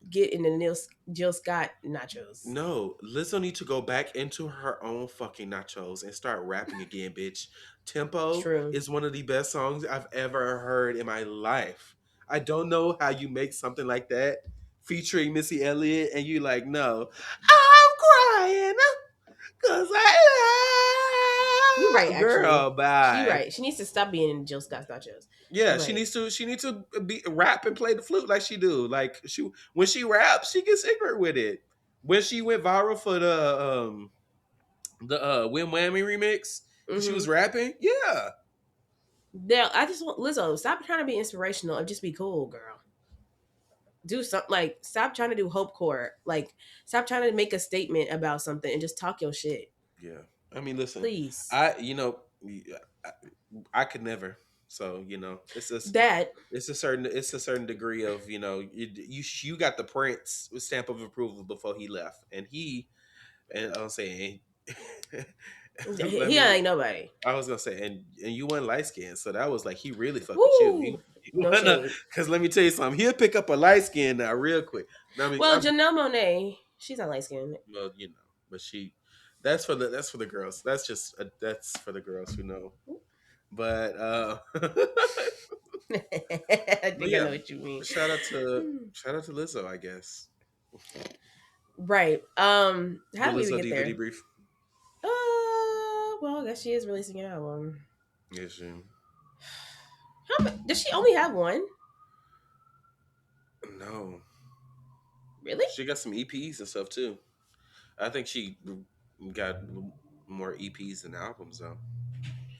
get in the Jill Scott nachos. no, Lizzo need to go back into her own fucking nachos and start rapping again, bitch. Tempo True. is one of the best songs I've ever heard in my life. I don't know how you make something like that featuring Missy Elliott and you like, no, I'm crying because You're I right, love actually. girl, She bye. right. She needs to stop being in Jill Scott's nachos. Yeah, You're right. she needs to be rap and play the flute like she do. Like she when she raps, she gets ignorant with it. When she went viral for the Win Whammy remix, because she was Mm-hmm. rapping, yeah. Now I just want Lizzo, stop trying to be inspirational and just be cool, girl. Do something like stop trying to do hope core. Like stop trying to make a statement about something and just talk your shit. Yeah. I mean, listen, Please. I I, I could never. So That it's a certain degree of you got the Prince stamp of approval before he left, and I'm saying, let he me. ain't nobody. I was gonna say, and you went light skin, so that was like he really fuck with you. Woo! He No wanna, shade. because let me tell you something. He'll pick up a light skin now real quick. No, I mean, Well, Janelle Monet, she's not light skinned. well, but that's for the girls. That's just that's for the girls who know. But I but think I yeah, know what you mean. shout out to Lizzo, I guess. Right. The How did we even Lizzo get DVD there? brief. Well, I guess she is releasing an album. Yes, she, Does she only have one? no, Really? she got some EPs and stuff too. I think she got more EPs than albums though.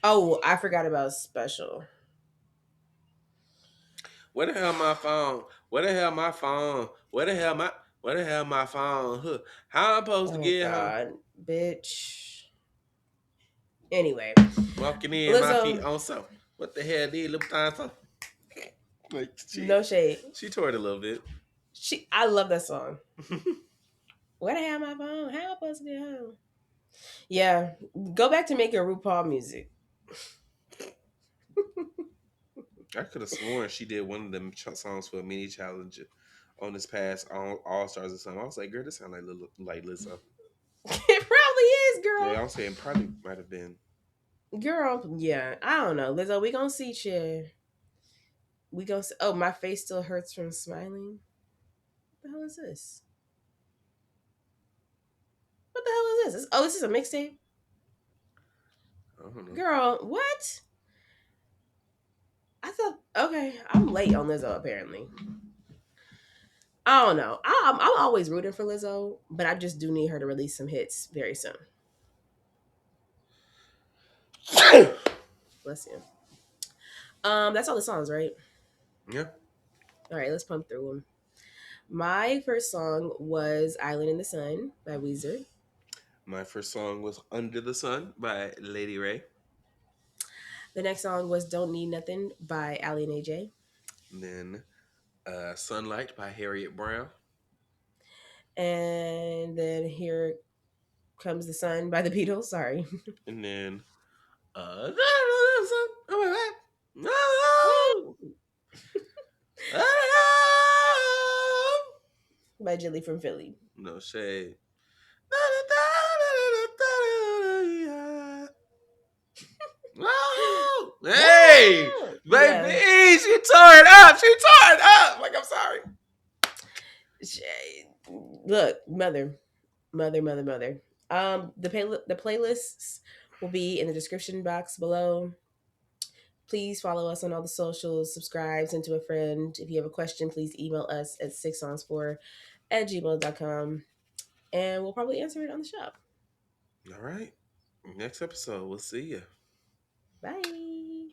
Oh, I forgot about Special. Where the hell my phone? Where the hell my phone? Where the hell my phone? Huh. How I'm supposed to Oh get home? God, bitch. Anyway, Walking in, my feet Lizzo, on so. What the hell did Louboutin so? Like no shade. she tore it a little bit. I love that song. Where the hell my phone? How am I supposed to get home? Yeah, go back to making RuPaul music. I could have sworn she did one of them songs for a mini challenge on this past All Stars or something. I was like, girl, this sound like Lizzo. It probably is, Yeah, girl. I'm saying probably might have been. Girl, yeah. I don't know, Lizzo. We gonna see shit. We gonna. See, oh, my face still hurts from smiling. What the hell is this? What the hell is this? Oh, this is a mixtape. I don't know. Girl, what? I thought. Okay, I'm late on Lizzo. Apparently, I don't know. I'm always rooting for Lizzo, but I just do need her to release some hits very soon. Bless you. That's all the songs, right? Yeah. All right, let's pump through them. My first song was "Island in the Sun" by Weezer. My first song was Under the Sun by Lady Ray. The next song was "Don't Need Nothing" by Ali and AJ. And then Sunlight by Harriet Brown. And then "Here Comes the Sun" by the Beatles. Sorry. And then By Jilly from Philly. no shade. Hey, Yeah. baby, she tore it up. She tore it up. Like, I'm sorry. Look, mother. The playlists will be in the description box below. Please follow us on all the socials, subscribe, send to a friend. If you have a question, please email us at 6songs4@gmail.com and we'll probably answer it on the show. All right. Next episode, we'll see you. Bye.